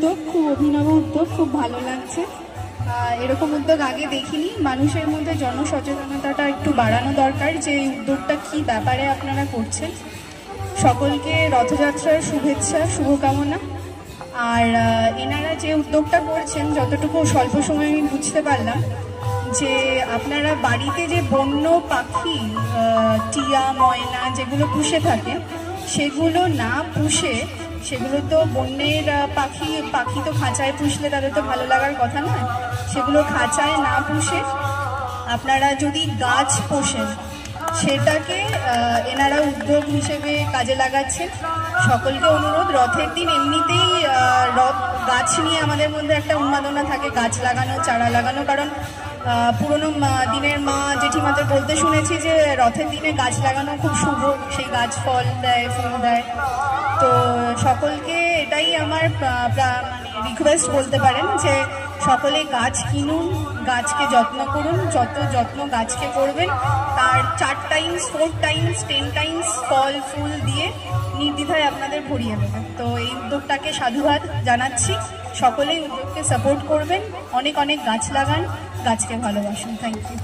উদ্যোগ, খুব অভিনব উদ্যোগ, খুব ভালো লাগছে। এরকম উদ্যোগ আগে দেখিনি। মানুষের মধ্যে জনসচেতনতাটা একটু বাড়ানো দরকার যে এই উদ্যোগটা কী ব্যাপারে আপনারা করছেন। সকলকে রথযাত্রার শুভেচ্ছা, শুভকামনা। আর এনারা যে উদ্যোগটা করছেন, যতটুকু স্বল্প সময়ে আমি বুঝতে পারলাম যে আপনারা বাড়িতে যে বন্য পাখি, টিয়া, ময়না যেগুলো পুষে থাকেন, সেগুলো না পুষে, সেগুলো তো বন্যের পাখি তো খাঁচায় পুষলে তাদের তো ভালো লাগার কথা নয়। সেগুলো খাঁচায় না পুষে আপনারা যদি গাছ পোষেন, সেটাকে এনারা উদ্যোগ হিসেবে কাজে লাগাচ্ছেন। সকলকে অনুরোধ, রথের দিন এমনিতেই গাছ নিয়ে আমাদের মধ্যে একটা উন্মাদনা থাকে, গাছ লাগানো, চারা লাগানো। কারণ পুরনো দিনের মা জেঠিমাদের বলতে শুনেছি যে রথের দিনে গাছ লাগানো খুব শুভ, সেই গাছ ফল দেয়, ফুল দেয়। তো সকলকে এটাই আমার রিকোয়েস্ট বলতে পারেন যে সকলে গাছ কিনুন, গাছকে যত্ন করুন। যত যত্ন গাছকে করবেন, তার 4 টাইমস 4 টাইমস 10 টাইমস ফল ফুল দিয়ে নির্দ্বিধায় আপনাদের ভরিয়ে দেবে। তো এই উদ্যোগটাকে সাধুবাদ জানাচ্ছি। সকলেই উদ্যোগকে সাপোর্ট করবেন, অনেক অনেক গাছ লাগান, গাছকে ভালোবাসুন। Thank you.